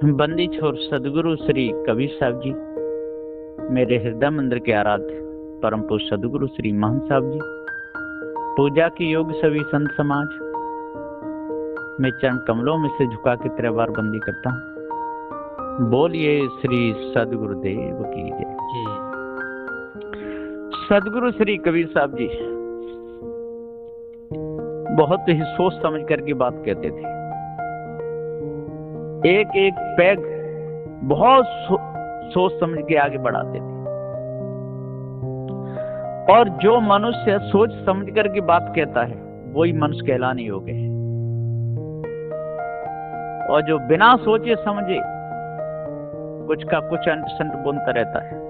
बंदी छोर सदगुरु श्री कबीर साहब जी, मेरे हृदय मंदिर के आराध्य परम पूज्य सदगुरु श्री महंत साहब जी, पूजा की योग सभी संत समाज, मैं चरण कमलों में से झुका के 3 बार बंदी करता हूँ। बोलिए श्री सदगुरुदेव की जय। सदगुरु श्री कबीर साहब जी बहुत ही सोच समझ करके बात कहते थे। एक एक पैग बहुत सोच समझ के आगे बढ़ाते थे। और जो मनुष्य सोच समझ करके बात कहता है वही मनुष्य कहलाने योग्य है, और जो बिना सोचे समझे कुछ का कुछ अंट संट बोलता रहता है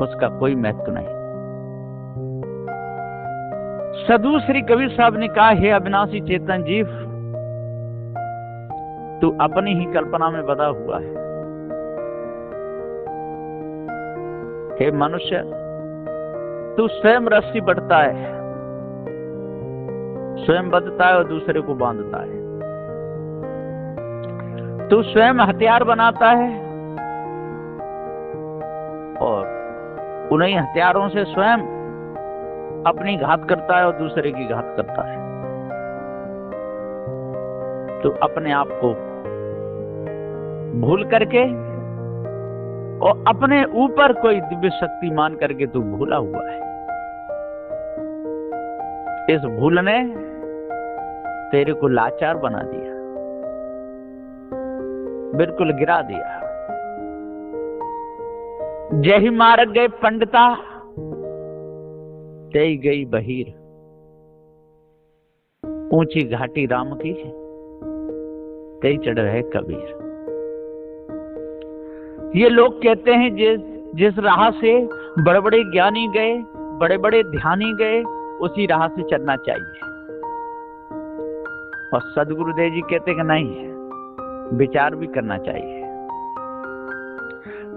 उसका कोई महत्व नहीं। सदगुरु श्री कबीर साहब ने कहा, हे अविनाशी चेतन जीव, तू अपनी ही कल्पना में बधा हुआ है। हे मनुष्य, तू स्वयं रस्सी बढ़ता है, स्वयं बंधता है और दूसरे को बांधता है। तू स्वयं हथियार बनाता है और उन्हीं हथियारों से स्वयं अपनी घात करता है और दूसरे की घात करता है। तो अपने आप को भूल करके और अपने ऊपर कोई दिव्य शक्ति मान करके तू भूला हुआ है। इस भूल ने तेरे को लाचार बना दिया, बिल्कुल गिरा दिया। जय मार्ग गए पंडिता, तेई गई बहीर। ऊंची घाटी राम की, तेई चढ़ रहे कबीर। ये लोग कहते हैं जिस राह से बड़े बड़े ज्ञानी गए, बड़े बड़े ध्यानी गए, उसी राह से चलना चाहिए। और सदगुरुदेव जी कहते हैं कि नहीं, विचार भी करना चाहिए।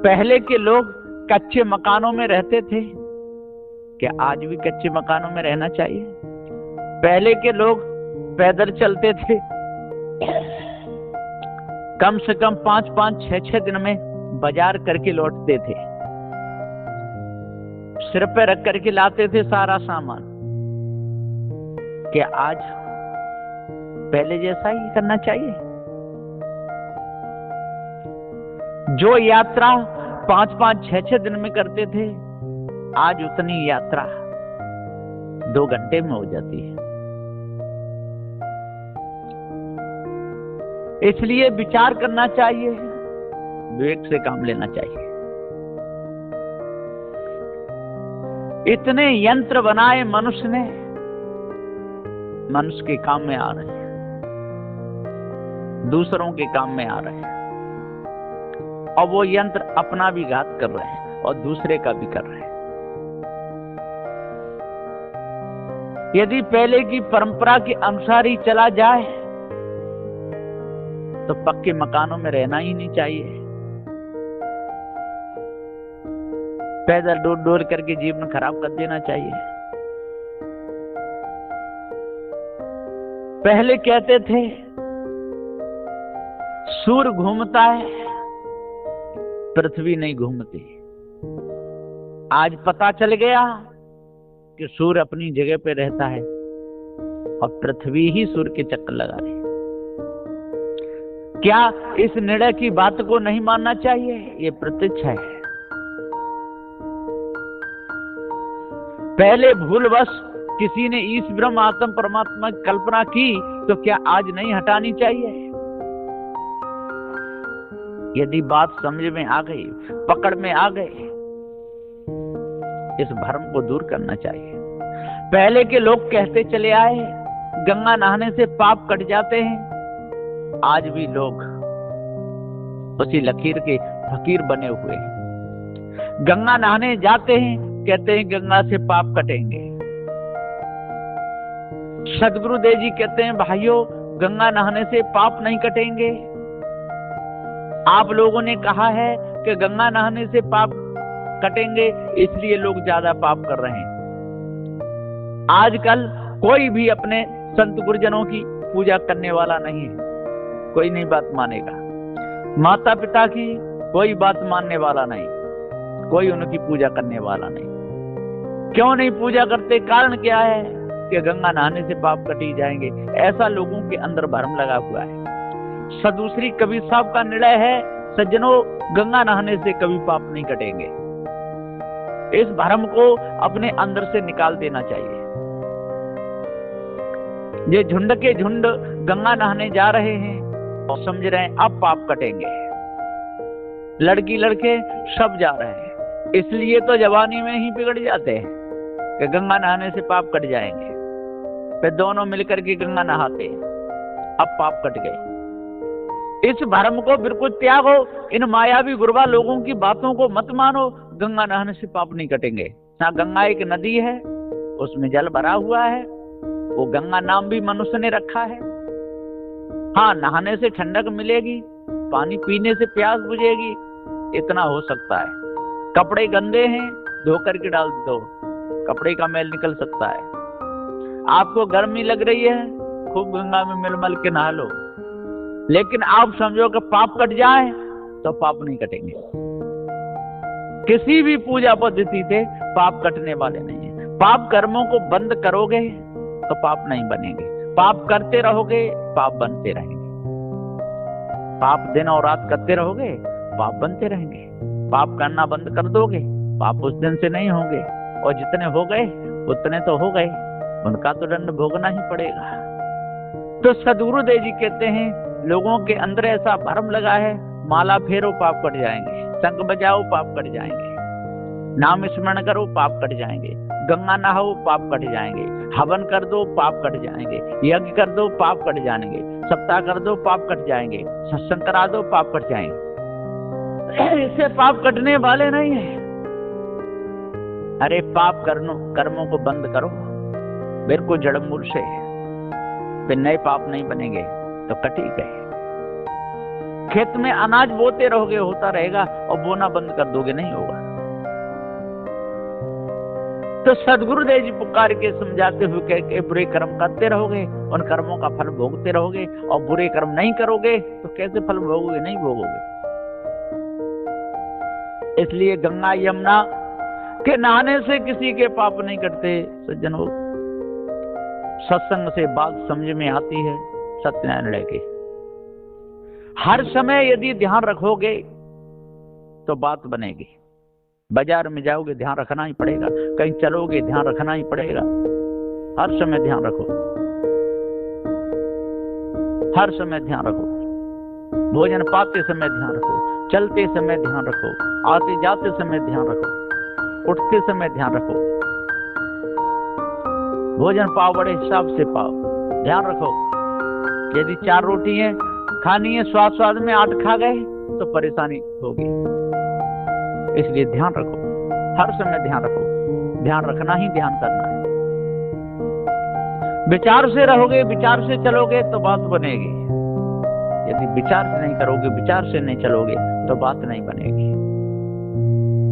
पहले के लोग कच्चे मकानों में रहते थे, क्या आज भी कच्चे मकानों में रहना चाहिए? पहले के लोग पैदल चलते थे, कम से कम 5-5, 6-6 दिन में बाजार करके लौटते थे, सिर पे रख करके लाते थे सारा सामान। क्या आज पहले जैसा ही करना चाहिए? जो यात्रा 5-5, 6-6 दिन में करते थे, आज उतनी यात्रा 2 घंटे में हो जाती है। इसलिए विचार करना चाहिए, विवेक से काम लेना चाहिए। इतने यंत्र बनाए मनुष्य ने, मनुष्य के काम में आ रहे हैं, दूसरों के काम में आ रहे हैं, और वो यंत्र अपना भी घात कर रहे हैं और दूसरे का भी कर रहे हैं। यदि पहले की परंपरा के अनुसार ही चला जाए तो पक्के मकानों में रहना ही नहीं चाहिए। पैदल डोर डोर करके जीवन खराब कर देना चाहिए। पहले कहते थे सूर्य घूमता है, पृथ्वी नहीं घूमती। आज पता चल गया कि सूर्य अपनी जगह पे रहता है और पृथ्वी ही सूर्य के चक्कर लगा रही है। क्या इस निर्णय की बात को नहीं मानना चाहिए? ये प्रत्यक्ष है। पहले भूलवश किसी ने ईश ब्रह्म आत्म परमात्मा की कल्पना की तो क्या आज नहीं हटानी चाहिए? यदि बात समझ में आ गई, पकड़ में आ गए, इस भ्रम को दूर करना चाहिए। पहले के लोग कहते चले आए गंगा नहाने से पाप कट जाते हैं। आज भी लोग उसी लकीर के फकीर बने हुए हैं। गंगा नहाने जाते हैं, कहते हैं गंगा से पाप कटेंगे। सदगुरुदेव जी कहते हैं भाइयों, गंगा नहाने से पाप नहीं कटेंगे। आप लोगों ने कहा है कि गंगा नहाने से पाप कटेंगे, इसलिए लोग ज्यादा पाप कर रहे हैं। आजकल कोई भी अपने संत गुरुजनों की पूजा करने वाला नहीं है। कोई नहीं बात मानेगा। माता पिता की कोई बात मानने वाला नहीं, कोई उनकी पूजा करने वाला नहीं। क्यों नहीं पूजा करते? कारण क्या है कि गंगा नहाने से पाप कटी जाएंगे, ऐसा लोगों के अंदर भ्रम लगा हुआ है। सदूसरी कबीर साहब का निर्णय है, सज्जनों, गंगा नहाने से कभी पाप नहीं कटेंगे। इस भ्रम को अपने अंदर से निकाल देना चाहिए। ये झुंड के झुंड गंगा नहाने जा रहे हैं और समझ रहे हैं अब पाप कटेंगे। लड़की लड़के सब जा रहे हैं, इसलिए तो जवानी में ही बिगड़ जाते हैं कि गंगा नहाने से पाप कट जाएंगे। फिर दोनों मिलकर के गंगा नहाते हैं, अब पाप कट गए। इस भ्रम को बिल्कुल त्यागो, इन मायावी गुरबा लोगों की बातों को मत मानो। गंगा नहाने से पाप नहीं कटेंगे। यहाँ गंगा एक नदी है, उसमें जल भरा हुआ है, वो गंगा नाम भी मनुष्य ने रखा है। हाँ, नहाने से ठंडक मिलेगी, पानी पीने से प्यास बुझेगी, इतना हो सकता है। कपड़े गंदे हैं, धो करके डाल दो, कपड़े का मैल निकल सकता है। आपको गर्मी लग रही है, खूब गंगा में मिल मल के नहा लो, लेकिन आप समझो कि पाप कट जाए तो पाप नहीं कटेंगे। किसी भी पूजा पद्धति से पाप कटने वाले नहीं है। पाप कर्मों को बंद करोगे तो पाप नहीं बनेंगे, पाप करते रहोगे पाप बनते रहेंगे। पाप दिन और रात करते रहोगे पाप बनते रहेंगे। पाप करना बंद कर दोगे, पाप उस दिन से नहीं होंगे, और जितने हो गए उतने तो हो गए, उनका तो दंड भोगना ही पड़ेगा। तो सद्गुरुदेव जी कहते हैं, लोगों के अंदर ऐसा भ्रम लगा है, माला फेरो पाप कट जाएंगे, शंख बजाओ पाप कट जाएंगे, नाम स्मरण करो पाप कट जाएंगे, गंगा नहाओ पाप कट जाएंगे, हवन कर दो पाप कट जाएंगे, यज्ञ कर दो पाप कट जाएंगे, सप्ताह कर दो पाप कट जाएंगे, सत्संग करा दो पाप कट जाएंगे। इससे पाप कटने वाले नहीं है। अरे पाप कर्मों को बंद करो बिल्कुल जड़ मूल से, फिर नए पाप नहीं बनेंगे तो कट ही गए। खेत में अनाज बोते रहोगे होता रहेगा, और बोना बंद कर दोगे नहीं होगा। तो सद्गुरुदेव जी पुकार के समझाते हुए कह के बुरे कर्म करते रहोगे, उन कर्मों का फल भोगते रहोगे, और बुरे कर्म नहीं करोगे तो कैसे फल भोगोगे? नहीं भोगोगे। इसलिए गंगा यमुना के नहाने से किसी के पाप नहीं कटते। सज्जनों, सत्संग से बात समझ में आती है, सत्यनारायण निर्णय की। हर समय यदि ध्यान रखोगे तो बात बनेगी। बाजार में जाओगे ध्यान रखना ही पड़ेगा, कहीं चलोगे ध्यान रखना ही पड़ेगा। हर समय ध्यान रखो, हर समय ध्यान रखो। भोजन पाते समय ध्यान रखो, चलते समय ध्यान रखो, आते जाते समय ध्यान रखो, उठते समय ध्यान रखो। भोजन पाओ बड़े हिसाब से पाओ, ध्यान रखो। यदि 4 रोटी है खानी है, स्वाद स्वाद में 8 खा गए तो परेशानी होगी। इसलिए ध्यान रखो, हर समय ध्यान रखो। ध्यान रखना ही ध्यान करना है। विचार से रहोगे, विचार से चलोगे तो बात बनेगी। यदि विचार से नहीं करोगे, विचार से नहीं चलोगे तो बात नहीं बनेगी।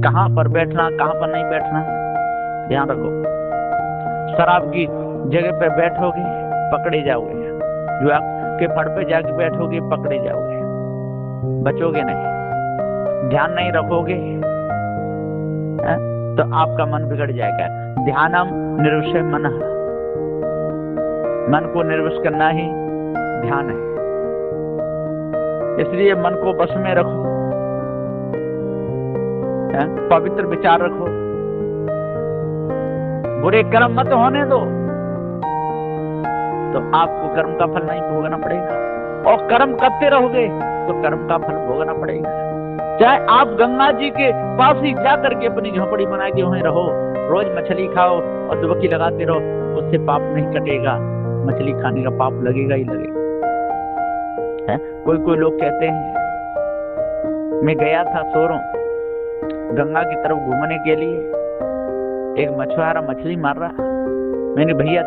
कहां पर बैठना, कहां पर नहीं बैठना, ध्यान रखो। शराब की जगह पे बैठोगे पकड़े जाओगे, जुआ के फड़ पे जाके बैठोगे पकड़े जाओगे, बचोगे नहीं। ध्यान नहीं रखोगे तो आपका मन बिगड़ जाएगा। ध्यानम निर्विषय मनः, मन को निर्विष करना ही ध्यान है। इसलिए मन को बस में रखो, पवित्र विचार रखो, बुरे कर्म मत होने दो, तो आपको कर्म का फल नहीं भोगना पड़ेगा। और कर्म करते रहोगे तो कर्म का फल भोगना पड़ेगा। चाहे आप गंगा जी के पास ही जा करके अपनी झोपड़ी बना के वहीं रहो, रोज मछली खाओ और डुबकी लगाते रहो, उससे पाप नहीं कटेगा। मछली खाने का पाप लगेगा ही लगेगा। कोई लोग कहते हैं, मैं गया था सोरों गंगा की तरफ घूमने के लिए, एक मछुआरा मछली मार रहा। मैंने, भैया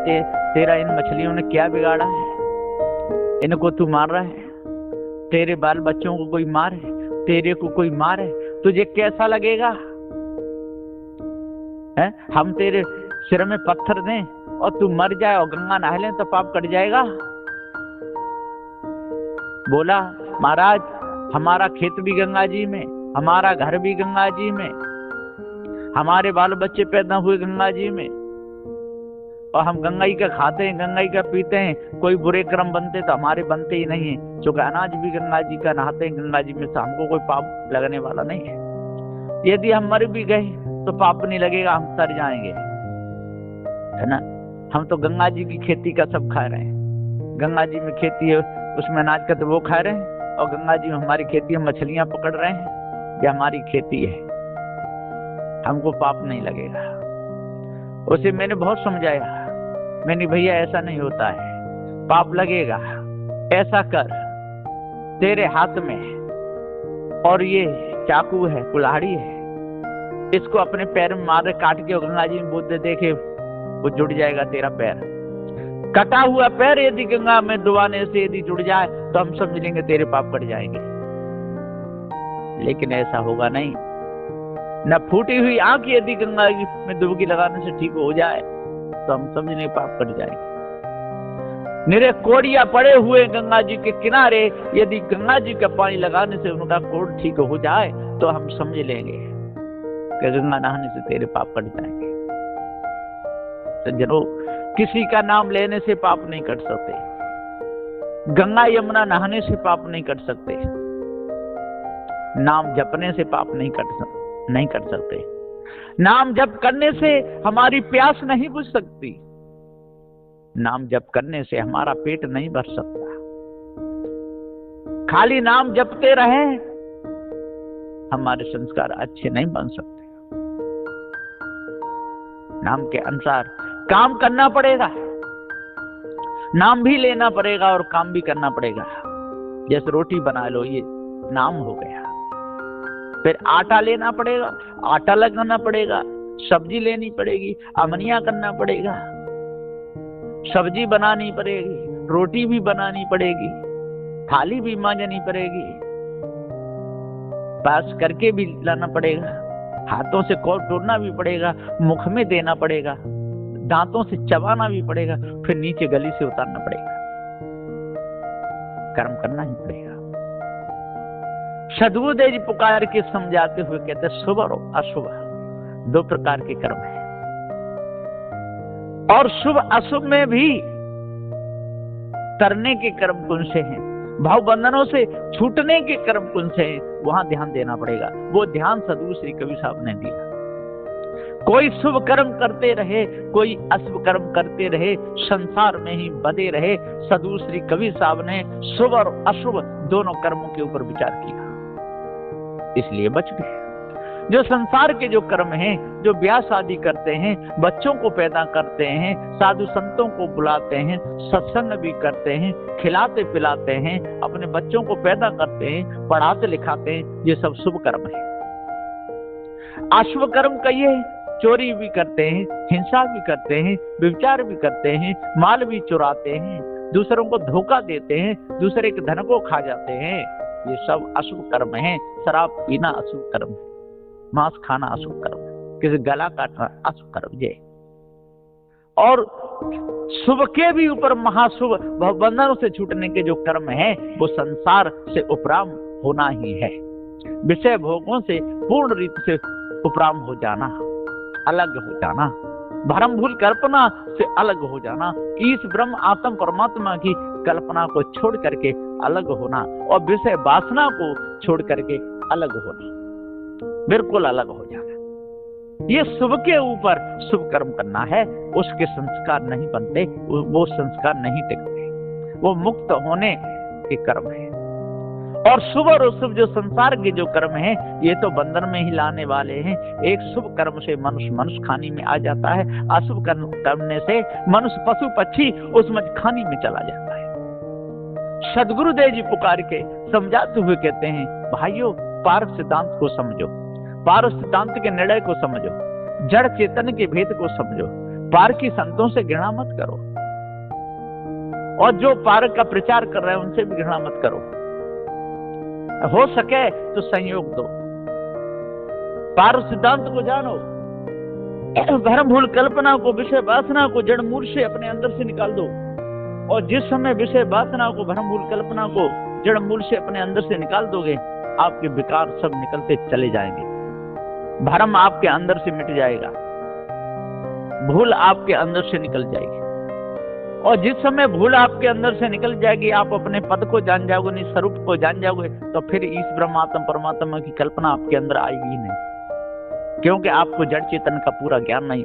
तेरा इन मछलियों ने क्या बिगाड़ा है? इनको तू मार रहा है, तेरे बाल बच्चों को कोई मारे, तेरे को कोई मारे, तुझे कैसा लगेगा? हम तेरे सिर में पत्थर दें और तू मर जाए और गंगा नहा ले तो पाप कट जाएगा? बोला महाराज हमारा खेत भी गंगा जी में, हमारा घर भी गंगा जी में, हमारे बाल बच्चे पैदा हुए गंगा जी में, और हम गंगा जी का खाते हैं, गंगा जी का पीते हैं। कोई बुरे कर्म बनते तो हमारे बनते ही नहीं है। जो अनाज भी गंगा जी का, नहाते हैं गंगा जी में, तो हमको कोई पाप लगने वाला नहीं है। यदि हम मर भी गए तो पाप नहीं लगेगा, हम तर जाएंगे, है ना। हम तो गंगा जी की खेती का सब खा रहे हैं। गंगा जी में खेती है, उसमें अनाज का तो वो खा रहे हैं, और गंगा जी में हमारी खेती में मछलियां पकड़ रहे हैं। ये हमारी खेती है, हमको पाप नहीं लगेगा। उसे मैंने बहुत समझाया, मैंने भैया ऐसा नहीं होता है, पाप लगेगा। ऐसा कर, तेरे हाथ में और ये चाकू है, कुल्हाड़ी है, इसको अपने पैर में मार काट के गंगा जी में बोल दे, देखे वो जुड़ जाएगा तेरा पैर। कटा हुआ पैर यदि गंगा में डुबाने से यदि जुड़ जाए तो हम समझ लेंगे तेरे पाप कट जाएंगे। लेकिन ऐसा होगा नहीं। न फूटी हुई आंख यदि गंगा में डुबकी लगाने से ठीक हो जाए तो हम समझने पाप कट जाएंगे। निरे कोड़िया पड़े हुए गंगा जी के किनारे यदि गंगा जी का पानी लगाने से उनका कोड़ ठीक हो जाए तो हम समझ लेंगे कि गंगा नहाने से तेरे पाप कट जाएंगे। सज्जनों, किसी का नाम लेने से पाप नहीं कट सकते। गंगा यमुना नहाने से पाप नहीं कट सकते। नाम जपने से पाप नहीं कट सकते। नाम जप करने से हमारी प्यास नहीं बुझ सकती। नाम जप करने से हमारा पेट नहीं भर सकता। खाली नाम जपते रहे हमारे संस्कार अच्छे नहीं बन सकते। नाम के अनुसार काम करना पड़ेगा, नाम भी लेना पड़ेगा और काम भी करना पड़ेगा। जैसे रोटी बना लो, ये नाम हो गया। फिर आटा लेना पड़ेगा, आटा लगाना पड़ेगा, सब्जी लेनी पड़ेगी, अमनिया करना पड़ेगा, सब्जी बनानी पड़ेगी, रोटी भी बनानी पड़ेगी, थाली भी मांजनी पड़ेगी, पास करके भी लाना पड़ेगा, हाथों से कौर तोड़ना भी पड़ेगा, मुख में देना पड़ेगा, दांतों से चबाना भी पड़ेगा, फिर नीचे गली से उतारना पड़ेगा। कर्म करना ही पड़ेगा। सद्गुरुदेव जी पुकार के समझाते हुए कहते हैं शुभ और अशुभ दो प्रकार के कर्म हैं, और शुभ अशुभ में भी तरने के कर्म कौन से हैं, भाव बंधनों से छूटने के कर्म कौन से हैं, वहां ध्यान देना पड़ेगा। वो ध्यान सद्गुरु श्री कबीर साहब ने दिया। कोई शुभ कर्म करते रहे, कोई अशुभ कर्म करते रहे, संसार में ही बंधे रहे, सद्गुरु श्री कबीर साहब ने शुभ और अशुभ दोनों कर्मों के ऊपर विचार किया, इसलिए बच गए। जो संसार के जो कर्म हैं, जो ब्याह शादी करते हैं, बच्चों को पैदा करते हैं, साधु संतों को बुलाते हैं, सत्संग भी करते हैं, खिलाते पिलाते हैं, अपने बच्चों को पैदा करते हैं, पढ़ाते लिखाते हैं, ये सब शुभ कर्म है। अशुभ कर्म कहिए, चोरी भी करते हैं, हिंसा भी करते हैं, व्यभिचार भी करते हैं, माल भी चुराते हैं, दूसरों को धोखा देते हैं, दूसरे के धन को खा जाते हैं, ये सब अशुभ कर्म है। शराब पीना अशुभ कर्म है, मांस खाना अशुभ कर्म है, किसी गला काटना अशुभ कर्म है। और शुभ के भी ऊपर महाशुभ बंधनों से छूटने के जो कर्म है वो संसार से उपराम होना ही है। विषय भोगों से पूर्ण रीति से उपराम हो जाना, अलग हो जाना, भ्रम भूल कल्पना से अलग हो जाना, इस ब्रह्म आत्म परमात्मा की कल्पना को छोड़ करके अलग होना, और विषय वासना को छोड़ करके अलग होना, बिल्कुल अलग हो जाना। ये शुभ के ऊपर शुभ कर्म करना है। उसके संस्कार नहीं बनते, वो संस्कार नहीं टिकते, वो मुक्त होने के कर्म है। और शुभ और अशुभ जो संसार के जो कर्म हैं, ये तो बंधन में ही लाने वाले हैं। एक शुभ कर्म से मनुष्य खानी में आ जाता है, अशुभ कर्म करने से मनुष्य पशु पक्षी उस खानी में चला जाता है। सद्गुरुदेव जी पुकार के समझाते हुए कहते हैं, भाइयों पार सिद्धांत को समझो, पार सिद्धांत के निर्णय को समझो, जड़ चेतन के भेद को समझो, पार की संतों से घृणा मत करो, और जो पार का प्रचार कर रहे हैं उनसे भी घृणा मत करो। हो सके तो संयोग दो, पार सिद्धांत को जानो, भ्रम भूल कल्पना को, विषय वासना को जड़ मूल से अपने अंदर से निकाल दो, और जिस समय विषय वासना को, भ्रम भूल कल्पना को जड़ मूल से अपने अंदर से निकाल दोगे, आपके विकार सब निकलते चले जाएंगे। भ्रम आपके अंदर से मिट जाएगा, भूल आपके अंदर से निकल जाएगी। और जिस समय भूल आपके अंदर से निकल जाएगी, आप अपने पद को जान जाओगे, नहीं स्वरूप को जान जाओगे, तो फिर इस ब्रह्मात्म परमात्मा की कल्पना आपके अंदर आएगी ही नहीं, क्योंकि आपको जड़ चेतन का पूरा ज्ञान नहीं।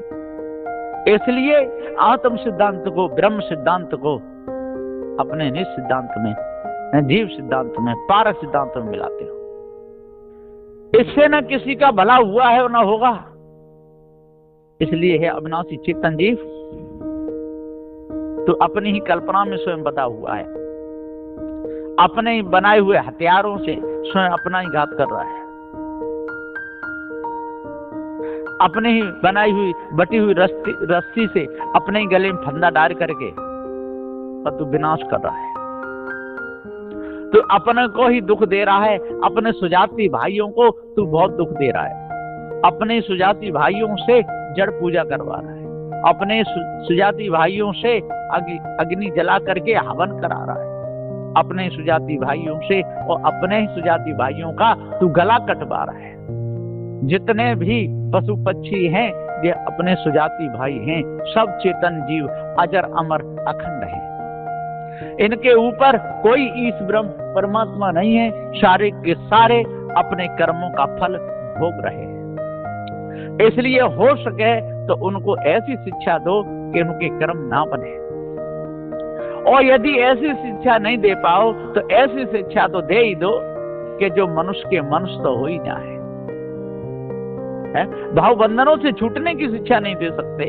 इसलिए आत्म सिद्धांत को, ब्रह्म सिद्धांत को अपने निज सिद्धांत में, जीव सिद्धांत में, पारक सिद्धांत में मिलाते हो। इससे न किसी का भला हुआ है और न होगा। इसलिए है अविनाशी चेतन जीव, तो अपनी ही कल्पना में स्वयं बता हुआ है, अपने ही बनाए हुए हथियारों से स्वयं अपना ही घात कर रहा है, अपने ही बनाई हुई बटी हुई रस्सी से अपने ही गले में फंदा डाल करके तू विनाश कर रहा है। तो अपने को ही दुख दे रहा है, अपने सुजाति भाइयों को तू बहुत दुख दे रहा है, अपने सुजाति भाइयों से जड़ पूजा करवा रहा है, अपने सुजाति भाइयों से अग्नि जला करके हवन करा रहा है, अपने सुजाति भाइयों से और अपने ही सुजाति भाइयों का तू गला कटवा रहा है। जितने भी पशु पक्षी हैं ये अपने सुजाति भाई हैं, सब चेतन जीव अजर अमर अखंड हैं। इनके ऊपर कोई ईश ब्रह्म परमात्मा नहीं है, सारे के सारे अपने कर्मों का फल भोग रहे हैं। इसलिए हो सके तो उनको ऐसी शिक्षा दो कि उनके कर्म ना बने, और यदि ऐसी शिक्षा नहीं दे पाओ तो ऐसी शिक्षा तो दे ही दो कि जो मनुष्य के मनुष्य तो हो ही जाए। भाव बंधनों से छूटने की शिक्षा नहीं दे सकते,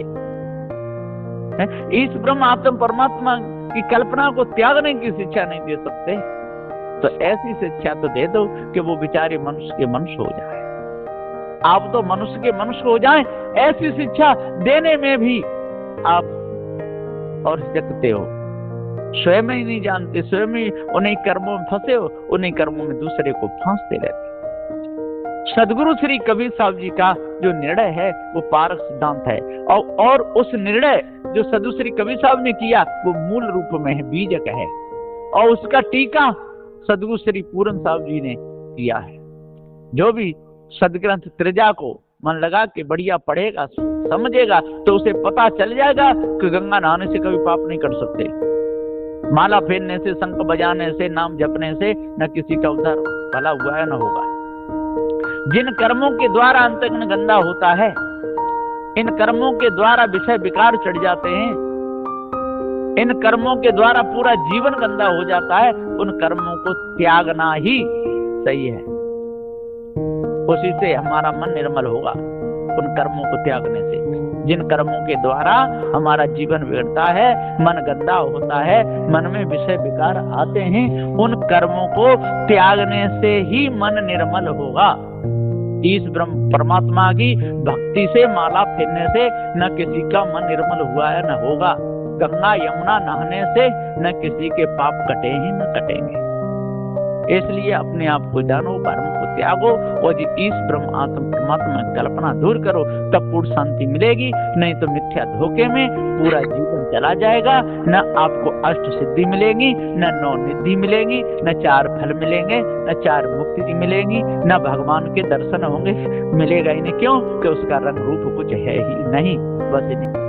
इस ब्रह्म आत्म परमात्मा की कल्पना को त्यागने की शिक्षा नहीं दे सकते, तो ऐसी शिक्षा तो दे दो कि वो बेचारे मनुष्य के मनुष्य हो जाए। आप तो मनुष्य के मनुष्य हो जाएं, ऐसी शिक्षा देने में भी आप और जगते हो, स्वयं ही नहीं जानते, स्वयं ही उन्हीं कर्मों में फंसे हो, उन्हीं कर्मों में दूसरे को फांसते रहते। सदगुरु श्री कबीर साहब जी का जो निर्णय है वो पारक सिद्धांत है, और उस निर्णय जो सदगुरु श्री कबीर साहब ने किया वो मूल रूप में है, बीजक है, और उसका टीका सदगुरु श्री पूरन साहब जी ने किया है। जो भी सदग्रंथ त्रिजा को मन लगा के बढ़िया पढ़ेगा, समझेगा, तो उसे पता चल जाएगा कि गंगा नहाने से कभी पाप नहीं कर सकते, माला फेरने से, शंख बजाने से, नाम जपने से न किसी का उद्धार भला हुआ है न होगा। जिन कर्मों के द्वारा अंतःकरण गंदा होता है, इन कर्मों के द्वारा विषय विकार चढ़ जाते हैं, इन कर्मों के द्वारा पूरा जीवन गंदा हो जाता है, उन कर्मों को त्यागना ही सही है। उसी से हमारा मन निर्मल होगा, उन कर्मों को त्यागने से। जिन कर्मों के द्वारा हमारा जीवन बिगड़ता है, मन गंदा होता है, मन में विषय विकार आते हैं, उन कर्मों को त्यागने से ही मन निर्मल होगा। इस ब्रह्म परमात्मा की भक्ति से, माला फेरने से न किसी का मन निर्मल हुआ है न होगा। गंगा यमुना नहाने से न किसी के पाप कटे हैं न कटेंगे। इसलिए अपने आप को जानो, कर्म को त्यागो, और इस ब्रह्म आत्म परमात्मा की कल्पना दूर करो, तब पूर्ण शांति मिलेगी। नहीं तो मिथ्या धोखे में पूरा जीवन चला जाएगा। न आपको अष्ट सिद्धि मिलेगी, न नौ निधि मिलेगी, न 4 फल मिलेंगे, न 4 मुक्ति मिलेगी, न भगवान के दर्शन होंगे, मिलेगा ही नहीं। क्यों? कि उसका रंग रूप कुछ है ही नहीं, बस नहीं।